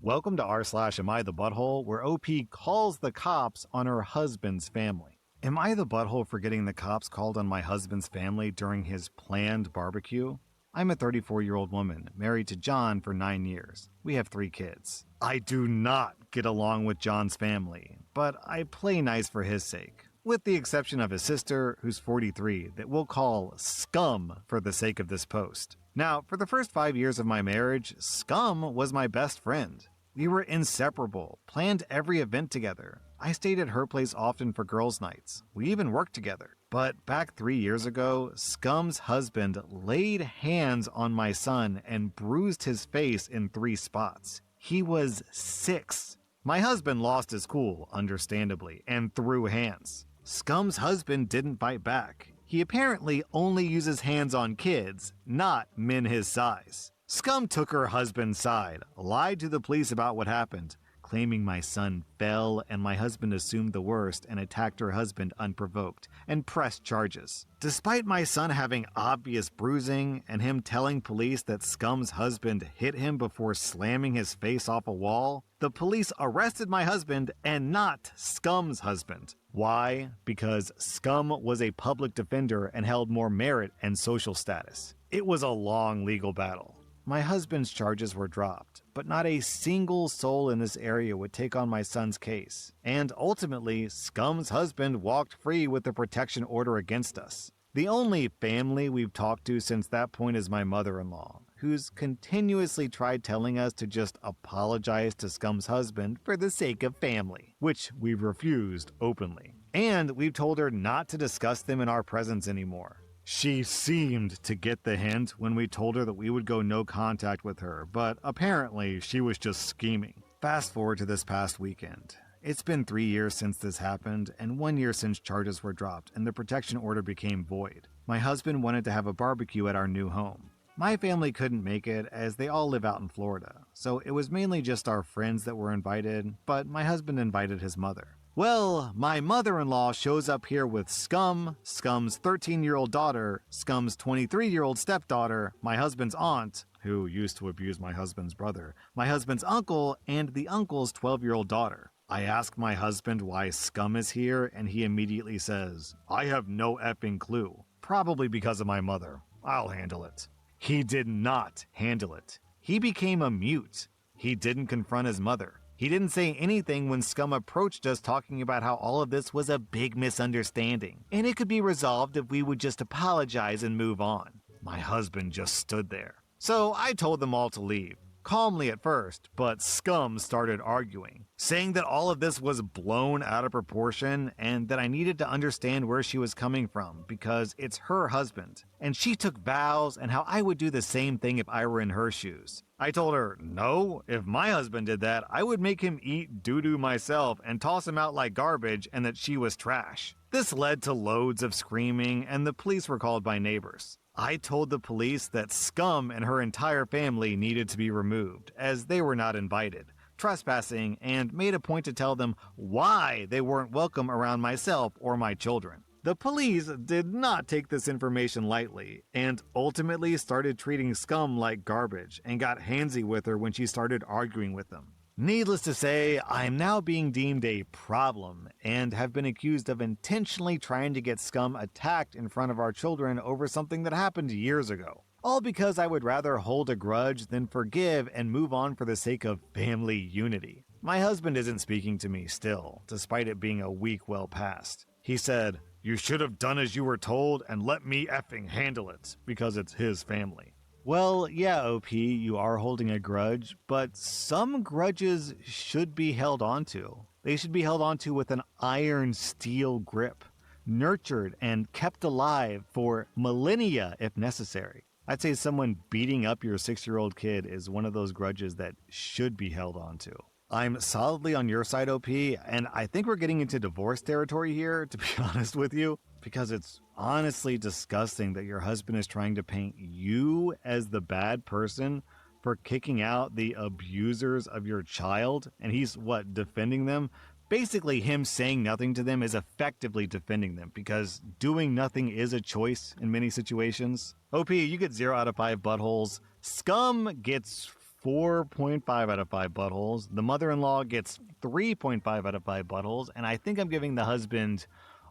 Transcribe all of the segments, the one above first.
Welcome to r/Am I the Butthole, where OP calls the cops on her husband's family. Am I the butthole for getting the cops called on my husband's family during his planned barbecue? I'm a 34-year-old woman, married to John for 9 years. We have 3 kids. I do not get along with John's family, but I play nice for his sake. With the exception of his sister, who's 43, that we'll call Scum for the sake of this post. Now, for the first 5 years of my marriage, Scum was my best friend. We were inseparable, planned every event together. I stayed at her place often for girls' nights. We even worked together. But back 3 years ago, Scum's husband laid hands on my son and bruised his face in 3 spots. He was 6. My husband lost his cool, understandably, and threw hands. Scum's husband didn't fight back. He apparently only uses hands on kids, not men his size. Scum took her husband's side, lied to the police about what happened, claiming my son fell and my husband assumed the worst and attacked her husband unprovoked, and pressed charges. Despite my son having obvious bruising and him telling police that Scum's husband hit him before slamming his face off a wall, the police arrested my husband and not Scum's husband. Why? Because Scum was a public defender and held more merit and social status. It was a long legal battle. My husband's charges were dropped, but not a single soul in this area would take on my son's case. And ultimately, Scum's husband walked free with a protection order against us. The only family we've talked to since that point is my mother-in-law, who's continuously tried telling us to just apologize to Scum's husband for the sake of family, which we've refused openly. And we've told her not to discuss them in our presence anymore. She seemed to get the hint when we told her that we would go no contact with her, but apparently she was just scheming. Fast forward to this past weekend. It's been 3 years since this happened, and 1 year since charges were dropped and the protection order became void. My husband wanted to have a barbecue at our new home. My family couldn't make it as they all live out in Florida, so it was mainly just our friends that were invited, but my husband invited his mother. Well, my mother-in-law shows up here with Scum, Scum's 13-year-old daughter, Scum's 23-year-old stepdaughter, my husband's aunt, who used to abuse my husband's brother, my husband's uncle, and the uncle's 12-year-old daughter. I ask my husband why Scum is here, and he immediately says, "I have no effing clue. Probably because of my mother. I'll handle it." He did not handle it. He became a mute. He didn't confront his mother. He didn't say anything when Scum approached us talking about how all of this was a big misunderstanding, and it could be resolved if we would just apologize and move on. My husband just stood there. So I told them all to leave. Calmly at first, but Scum started arguing, saying that all of this was blown out of proportion and that I needed to understand where she was coming from because it's her husband. And she took vows and how I would do the same thing if I were in her shoes. I told her, no, if my husband did that, I would make him eat doo-doo myself and toss him out like garbage and that she was trash. This led to loads of screaming and the police were called by neighbors. I told the police that Scum and her entire family needed to be removed, as they were not invited, trespassing, and made a point to tell them why they weren't welcome around myself or my children. The police did not take this information lightly, and ultimately started treating Scum like garbage, and got handsy with her when she started arguing with them. Needless to say, I'm now being deemed a problem and have been accused of intentionally trying to get Scum attacked in front of our children over something that happened years ago. All because I would rather hold a grudge than forgive and move on for the sake of family unity. My husband isn't speaking to me still, despite it being a week well past. He said, "You should have done as you were told and let me effing handle it," because it's his family. Well, yeah, OP, you are holding a grudge, but some grudges should be held onto. They should be held onto with an iron steel grip, nurtured and kept alive for millennia if necessary. I'd say someone beating up your 6-year-old kid is one of those grudges that should be held onto. I'm solidly on your side, OP, and I think we're getting into divorce territory here, to be honest with you, because it's honestly disgusting that your husband is trying to paint you as the bad person for kicking out the abusers of your child, and he's, defending them? Basically, him saying nothing to them is effectively defending them, because doing nothing is a choice in many situations. OP, you get 0 out of 5 buttholes. Scum gets 4.5 out of 5 buttholes. The mother-in-law gets 3.5 out of 5 buttholes, and I think I'm giving the husband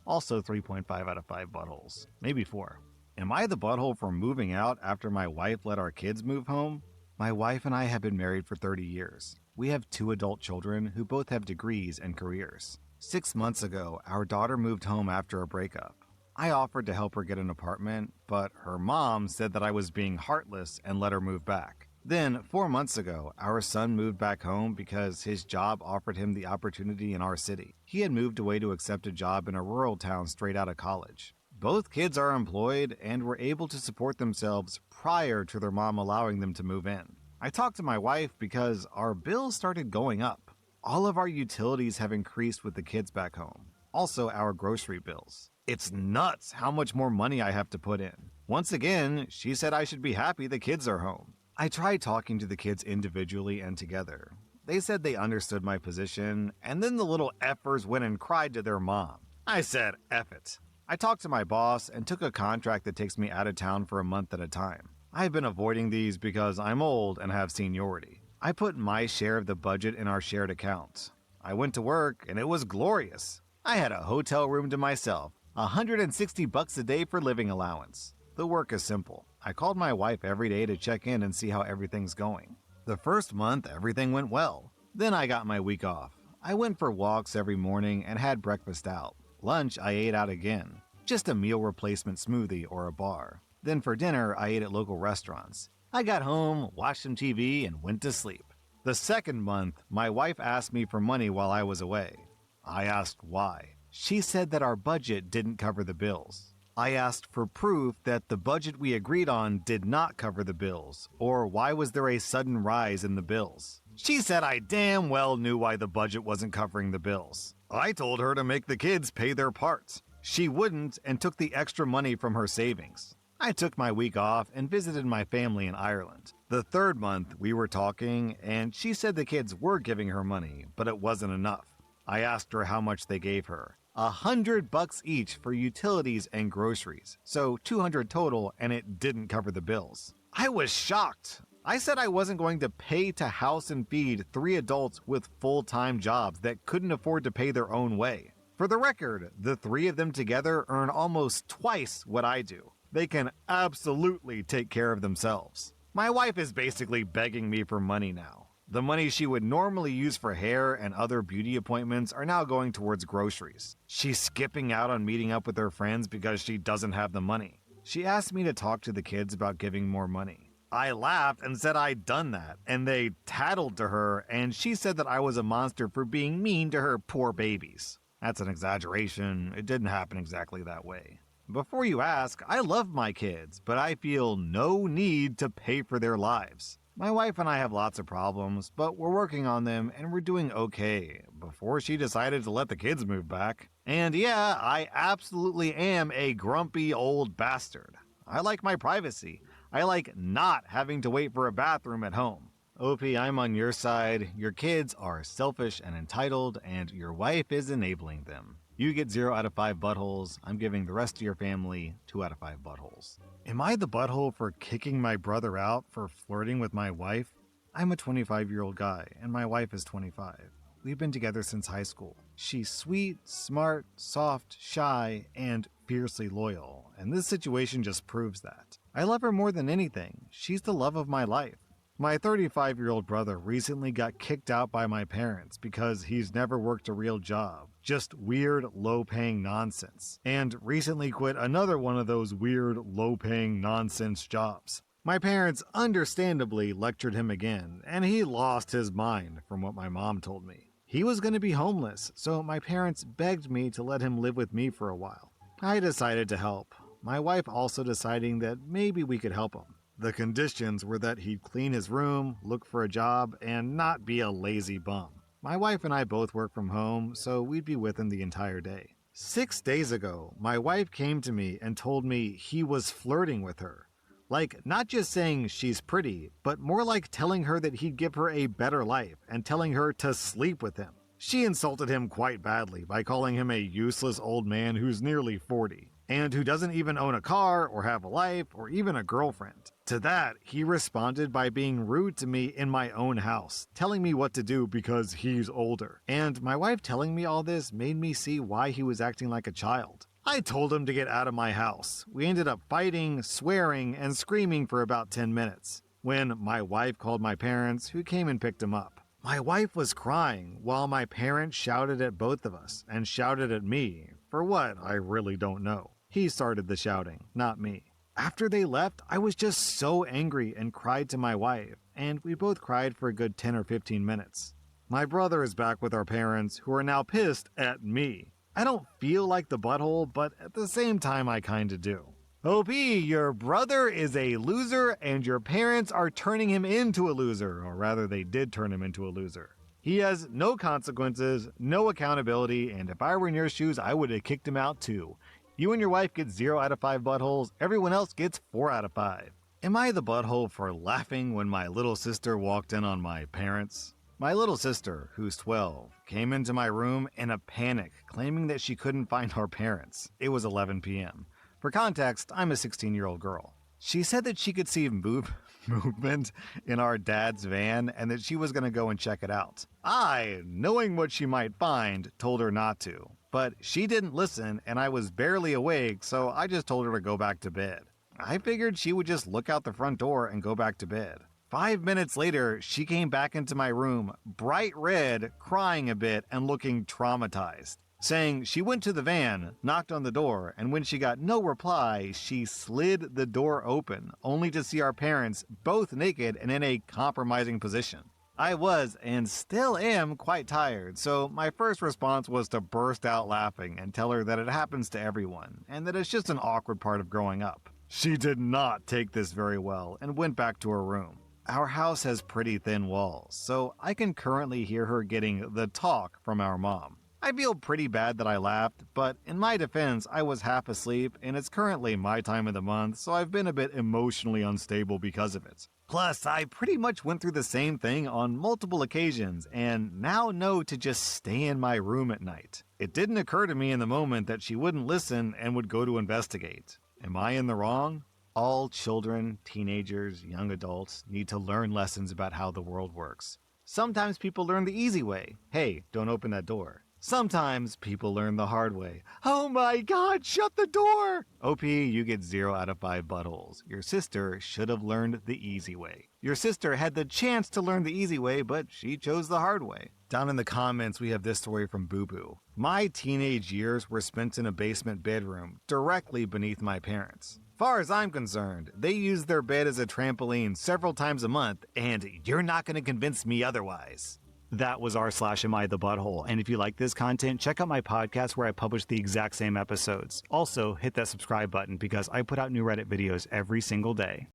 also 3.5 out of 5 buttholes. Maybe 4. Am I the butthole for moving out after my wife let our kids move home? My wife and I have been married for 30 years. We have 2 adult children who both have degrees and careers. 6 months ago, our daughter moved home after a breakup. I offered to help her get an apartment, but her mom said that I was being heartless and let her move back. Then, 4 months ago, our son moved back home because his job offered him the opportunity in our city. He had moved away to accept a job in a rural town straight out of college. Both kids are employed and were able to support themselves prior to their mom allowing them to move in. I talked to my wife because our bills started going up. All of our utilities have increased with the kids back home. Also, our grocery bills. It's nuts how much more money I have to put in. Once again, she said I should be happy the kids are home. I tried talking to the kids individually and together. They said they understood my position, and then the little effers went and cried to their mom. I said, F it. I talked to my boss and took a contract that takes me out of town for a month at a time. I've been avoiding these because I'm old and have seniority. I put my share of the budget in our shared account. I went to work and it was glorious. I had a hotel room to myself, $160 a day for living allowance. The work is simple. I called my wife every day to check in and see how everything's going. The first month, everything went well. Then I got my week off. I went for walks every morning and had breakfast out. Lunch, I ate out again. Just a meal replacement smoothie or a bar. Then for dinner, I ate at local restaurants. I got home, watched some TV, and went to sleep. The second month, my wife asked me for money while I was away. I asked why. She said that our budget didn't cover the bills. I asked for proof that the budget we agreed on did not cover the bills, or why was there a sudden rise in the bills. She said I damn well knew why the budget wasn't covering the bills. I told her to make the kids pay their parts. She wouldn't and took the extra money from her savings. I took my week off and visited my family in Ireland. The third month, we were talking, and she said the kids were giving her money, but it wasn't enough. I asked her how much they gave her. $100 each for utilities and groceries, so $200 total, and it didn't cover the bills. I was shocked. I said I wasn't going to pay to house and feed 3 adults with full-time jobs that couldn't afford to pay their own way. For the record, the 3 of them together earn almost twice what I do. They can absolutely take care of themselves. My wife is basically begging me for money now. The money she would normally use for hair and other beauty appointments are now going towards groceries. She's skipping out on meeting up with her friends because she doesn't have the money. She asked me to talk to the kids about giving more money. I laughed and said I'd done that, and they tattled to her, and she said that I was a monster for being mean to her poor babies. That's an exaggeration. It didn't happen exactly that way. Before you ask, I love my kids, but I feel no need to pay for their lives. My wife and I have lots of problems, but we're working on them and we're doing okay before she decided to let the kids move back. And yeah, I absolutely am a grumpy old bastard. I like my privacy. I like not having to wait for a bathroom at home. OP, I'm on your side. Your kids are selfish and entitled, and your wife is enabling them. You get 0 out of 5 buttholes. I'm giving the rest of your family 2 out of 5 buttholes. Am I the butthole for kicking my brother out for flirting with my wife? I'm a 25-year-old guy, and my wife is 25. We've been together since high school. She's sweet, smart, soft, shy, and fiercely loyal, and this situation just proves that. I love her more than anything. She's the love of my life. My 35-year-old brother recently got kicked out by my parents because he's never worked a real job, just weird, low-paying nonsense, and recently quit another one of those weird, low-paying nonsense jobs. My parents understandably lectured him again, and he lost his mind, from what my mom told me. He was going to be homeless, so my parents begged me to let him live with me for a while. I decided to help, my wife also deciding that maybe we could help him. The conditions were that he'd clean his room, look for a job, and not be a lazy bum. My wife and I both work from home, so we'd be with him the entire day. 6 days ago, my wife came to me and told me he was flirting with her. Like, not just saying she's pretty, but more like telling her that he'd give her a better life and telling her to sleep with him. She insulted him quite badly by calling him a useless old man who's nearly 40. and who doesn't even own a car or have a life or even a girlfriend. To that, he responded by being rude to me in my own house, telling me what to do because he's older. And my wife telling me all this made me see why he was acting like a child. I told him to get out of my house. We ended up fighting, swearing, and screaming for about 10 minutes, when my wife called my parents, who came and picked him up. My wife was crying while my parents shouted at both of us and shouted at me. For what, I really don't know. He started the shouting, not me. After they left, I was just so angry and cried to my wife, and we both cried for a good 10 or 15 minutes. My brother is back with our parents, who are now pissed at me. I don't feel like the butthole, but at the same time I kinda do. OP, your brother is a loser and your parents are turning him into a loser, or rather they did turn him into a loser. He has no consequences, no accountability, and if I were in your shoes, I would have kicked him out too. You and your wife get 0 out of 5 buttholes, everyone else gets 4 out of 5. Am I the butthole for laughing when my little sister walked in on my parents? My little sister, who's 12, came into my room in a panic, claiming that she couldn't find our parents. It was 11 p.m. For context, I'm a 16-year-old girl. She said that she could see movement in our dad's van and that she was going to go and check it out. I, knowing what she might find, told her not to. But she didn't listen and I was barely awake, so I just told her to go back to bed. I figured she would just look out the front door and go back to bed. 5 minutes later, she came back into my room, bright red, crying a bit and looking traumatized, saying she went to the van, knocked on the door, and when she got no reply, she slid the door open, only to see our parents both naked and in a compromising position. I was, and still am, quite tired, so my first response was to burst out laughing and tell her that it happens to everyone, and that it's just an awkward part of growing up. She did not take this very well and went back to her room. Our house has pretty thin walls, so I can currently hear her getting the talk from our mom. I feel pretty bad that I laughed, but in my defense, I was half asleep and it's currently my time of the month, so I've been a bit emotionally unstable because of it. Plus, I pretty much went through the same thing on multiple occasions and now know to just stay in my room at night. It didn't occur to me in the moment that she wouldn't listen and would go to investigate. Am I in the wrong? All children, teenagers, young adults need to learn lessons about how the world works. Sometimes people learn the easy way. Hey, don't open that door. Sometimes people learn the hard way. Oh my god, shut the door! OP, you get 0 out of 5 buttholes. Your sister should have learned the easy way. Your sister had the chance to learn the easy way, but she chose the hard way. Down in the comments, we have this story from Boo Boo. My teenage years were spent in a basement bedroom, directly beneath my parents. Far as I'm concerned, they use their bed as a trampoline several times a month, and you're not going to convince me otherwise. That was r/Am I the Butthole, and if you like this content, check out my podcast where I publish the exact same episodes. Also, hit that subscribe button because I put out new Reddit videos every single day.